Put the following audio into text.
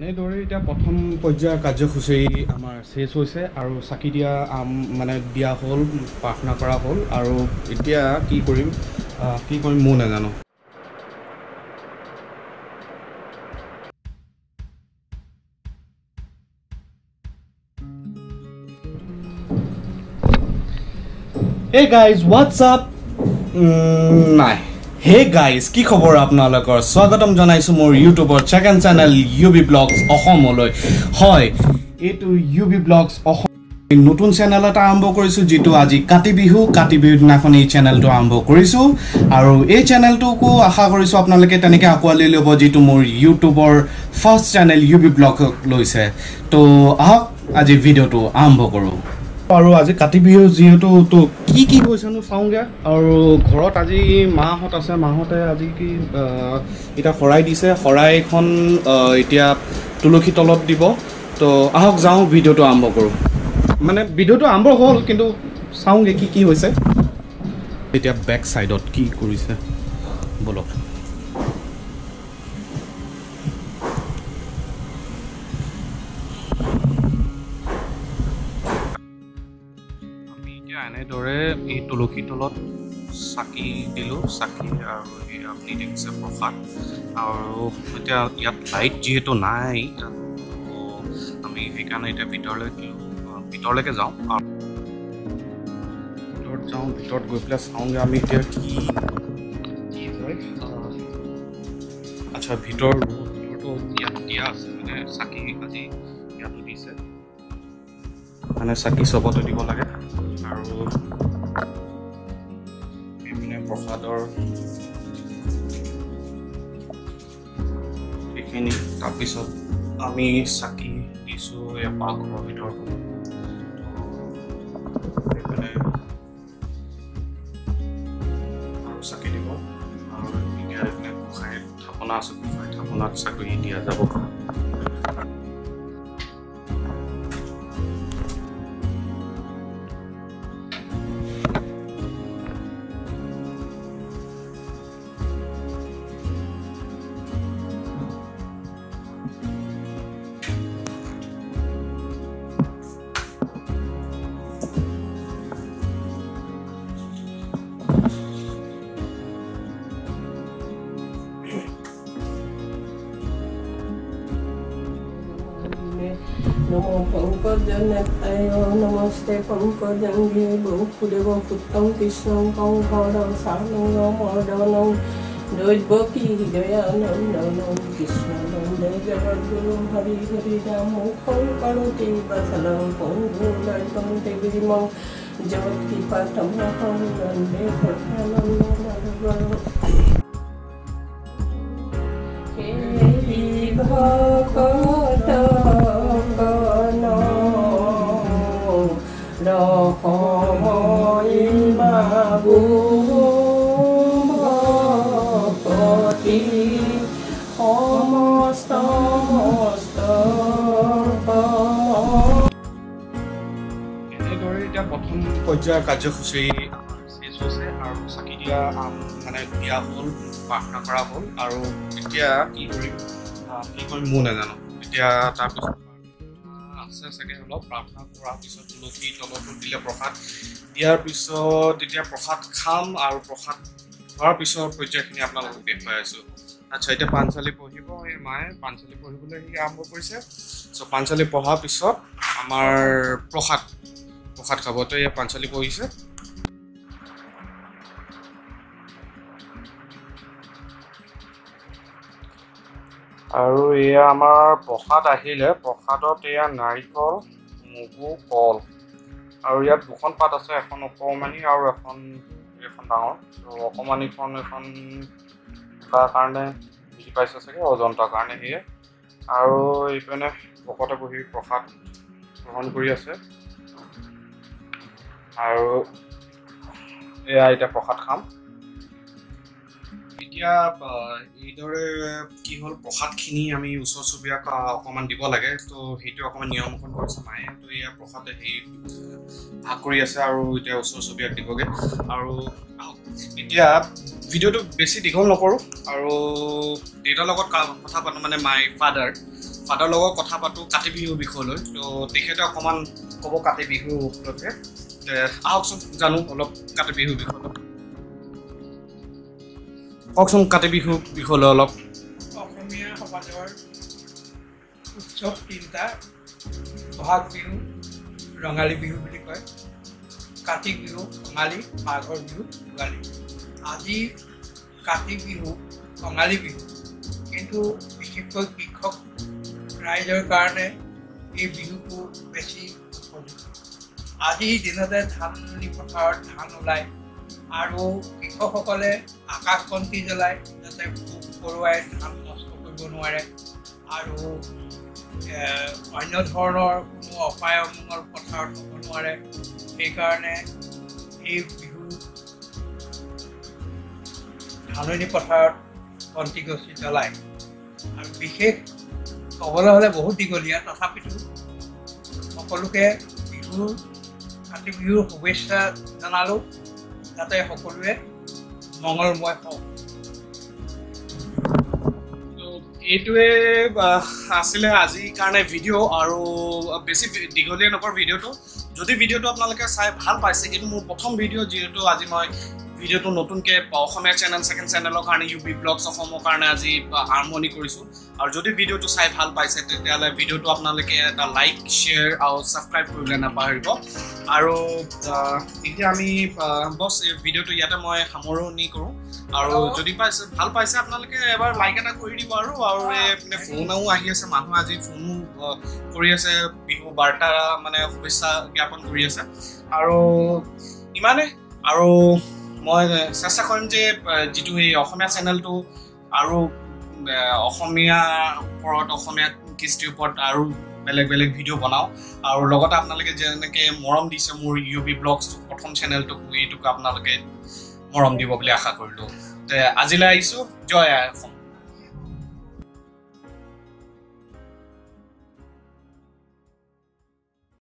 এনেদৰে এতিয়া প্ৰথম পৰ্যায়ৰ কাৰ্যসূচী আমাৰ শেষ হৈছে আৰু চাকি দিয়া মানে দিয়া হ'ল, প্ৰাৰ্থনা কৰা হ'ল আৰু এতিয়া কি কৰিম মই নাজানো। Hey guys, what's up? নাই Hey guys, কি খবৰ আপোনালোকৰ? স্বাগতম জনাইছো মোৰ ইউটিউবৰ second channel UB Vlogs Axom লৈ। হয়, এইটো UB Vlogs Axom নতুন চেনেল এটা আৰম্ভ কৰিছো যেটো আজি কাতি বিহুৰ দিনাখন এই চেনেলটো আৰম্ভ কৰিছো আৰু এই চেনেলটোকো আশা কৰিছো আপোনালোকে তেনেকৈ আকোৱালি ল'ব যেটো মোৰ ইউটিউবৰ ফাৰ্ষ্ট চেনেল UB Vlogs লৈছে। তো আহক আজি ভিডিঅ'টো আৰম্ভ কৰো। আৰু আজি কাতি বিহু যেহেতু তো কি কৈছানো চাওঁগে আৰু ঘৰত আজি মাহঁত আছে, মাহঁতে আজি কি এটা শৰাই দিছে, শৰাইখন এতিয়া তুলসী তলত দিব। তো আহক যাওঁ ভিডিঅ'টো আৰম্ভ কৰোঁ। মানে ভিডিঅ'টো আৰম্ভ হ'ল কিন্তু চাওঁগে কি হৈছে। এতিয়া বেক সাইডত কি কৰিছে বলক। এনেদৰে এই তুলসী তলত চাকি দিলোঁ, চাকি আৰু এই আপুনি দেখিছে প্ৰসাদ। আৰু এতিয়া ইয়াত লাইট যিহেতু নাই আমি সেইকাৰণে এতিয়া ভিতৰলৈকে যাওঁ আৰু ভিতৰত গৈ পেলাই চাওঁগৈ আমি এতিয়া কি হয়। আচ্ছা, ভিতৰটো ইয়াত দিয়া আছে, মানে চাকি আজি ইয়াতো দিছে, মানে চাকি চবতে দিব লাগে আৰু বিভিন্ন প্ৰসাদৰ এইখিনি। তাৰপিছত আমি চাকি দিছোঁ এই পাকঘৰৰ ভিতৰত আৰু চাকি দিব আৰু এতিয়া এইপিনে গোঁসাই থাপনা আছে, গোঁসাই থাপনাত চাকি দিয়া যাব। Namo Pankajanayo Namaste Pankajange Bhukudeva Puttam Krishnam Kankharam Sarnam Madhanam Dojbaki Hidayanandam Krishnam Dejagadguru Hari Hari Ramo Kankaroti Vasalam Pangulaitam Tevirimam Javati Patam Nande Pathanam Nadavam Hey Bhakata এনেদৰে এতিয়া প্ৰথম পৰ্যায়ৰ কাৰ্যসূচী শেষ হৈছে আৰু চাকি দিয়া মানে দিয়া হ'ল, প্ৰাৰ্থনা কৰা হ'ল আৰু এতিয়া কি কৰিম মই নাজানো। এতিয়া তাৰপিছত আছে চাগে অলপ প্ৰাৰ্থনা কৰাৰ পিছত তুলসী তলতো দিলে প্ৰসাদ দিয়াৰ পিছত এতিয়া প্ৰসাদ খাম আৰু প্ৰসাদ খোৱাৰ পিছৰ পৰ্যায়খিনি আপোনালোকক দেখুৱাই আছোঁ। আচ্ছা, এতিয়া পাঞ্চালী পঢ়িব, এই মায়ে পাঞ্চালী পঢ়িবলৈ সি আৰম্ভ কৰিছে। চ' পাঞ্চালী পঢ়াৰ পিছত আমাৰ প্ৰসাদ খাব। তো এয়া পাঞ্চালী পঢ়িছে। আৰু এয়া আমাৰ প্ৰসাদ আহিলে। প্ৰসাদত এয়া নাৰিকল, মগু, কল আৰু ইয়াত দুখন পাত আছে, এখন অকণমানি আৰু এখন ডাঙৰ। তো অকণমানিখন এখন তাৰ কাৰণে বুজি পাইছে চাগে, অজন্তাৰ কাৰণে সেয়ে। আৰু এইপিনে ভকতে বহি প্ৰসাদ গ্ৰহণ কৰি আছে আৰু এয়া এতিয়া প্ৰসাদ খাম। এতিয়া এইদৰে কি হ'ল, প্ৰসাদখিনি আমি ওচৰ চুবুৰীয়াক অকণমান দিব লাগে। তো সেইটো অকণমান নিয়ম অকণ কৰিছে মায়ে। তো এয়া প্ৰসাদে ভাগ কৰি আছে আৰু এতিয়া ওচৰ চুবুৰীয়াক দিবগৈ। আৰু এতিয়া ভিডিঅ'টো বেছি দীঘল নকৰোঁ আৰু দেউতাৰ লগত কথা পাতোঁ, মানে মাই ফাদাৰ ফাদাৰ লগত কথা পাতো কাতি বিহুৰ বিষয়লৈ তো তেখেতে অকমান ক'ব কাতি বিহু উপলক্ষে আহকচোন জানো অলপ কাতি বিহুৰ বিষয়লৈ কওকচোন কাতি বিহুৰ বিষয়লৈ অলপ অসমীয়া সমাজৰ উৎসৱ তিনিটা বহাগ বিহু ৰঙালী বিহু বুলি কয় কাতি বিহু কঙালী মাঘৰ বিহু ভোগালী আজি কাতি বিহু কঙালী বিহু কিন্তু বিশেষকৈ কৃষক ৰাইজৰ কাৰণে এই বিহুটো বেছি উপযোগী আজিৰ দিনতে ধাননি পথাৰত ধান ওলায় আৰু কৃষকসকলে আকাশবন্তি জ্বলায় যাতে পোক পৰুৱাই ধান নষ্ট কৰিব নোৱাৰে আৰু অন্য ধৰণৰ কোনো অপায় অমংগল পথাৰত হ'ব নোৱাৰে সেইকাৰণে এই বিহু ধাননি পথাৰত বন্তি গছি জ্বলায় আৰু বিশেষ ক'বলৈ হ'লে বহুত দীঘলীয়া তথাপিতো সকলোকে কাতি বিহুৰ শুভেচ্ছা জনালোঁ যাতে সকলোৱে মংগলময় হওক এইটোৱে আছিলে আজিৰ কাৰণে ভিডিঅ' আৰু বেছি দীঘলীয়া নকৰ ভিডিঅ'টো যদি ভিডিঅ'টো আপোনালোকে চাই ভাল পাইছে কিন্তু মোৰ প্ৰথম ভিডিঅ' যিহেতু আজি মই ভিডিঅ'টো নতুনকৈ অসমীয়া চেনেল ছেকেণ্ড চেনেলৰ কাৰণে UB Vlogs অসমৰ কাৰণে আজি আৰম্ভণি কৰিছোঁ আৰু যদি ভিডিঅ'টো চাই ভাল পাইছে তেতিয়াহ'লে ভিডিঅ'টো আপোনালোকে এটা লাইক শ্বেয়াৰ আৰু ছাবস্ক্ৰাইব কৰিবলৈ নাপাহৰিব আৰু এতিয়া আমি বছ এই ভিডিঅ'টো ইয়াতে মই সামৰণি কৰোঁ আৰু যদি ভাল পাইছে আপোনালোকে এবাৰ লাইক এটা কৰি দিব আৰু এইপিনে ফোনো আহি আছে মানুহ আজি ফোনো কৰি আছে বিহু বাৰ্তা মানে শুভেচ্ছা জ্ঞাপন কৰি আছে আৰু ইমানে আৰু মই চেষ্টা কৰিম যে যিটো এই অসমীয়া চেনেলটো আৰু অসমীয়াৰ ওপৰত অসমীয়া কৃষ্টিৰ ওপৰত আৰু বেলেগ বেলেগ ভিডিঅ' বনাওঁ আৰু লগতে আপোনালোকে যেনেকৈ মৰম দিছে মোৰ UB Vlogs প্ৰথম চেনেলটোক এইটোক আপোনালোকে মৰম দিব বুলি আশা কৰিলোঁ আজিলৈ আহিছোঁ জয় আই অসম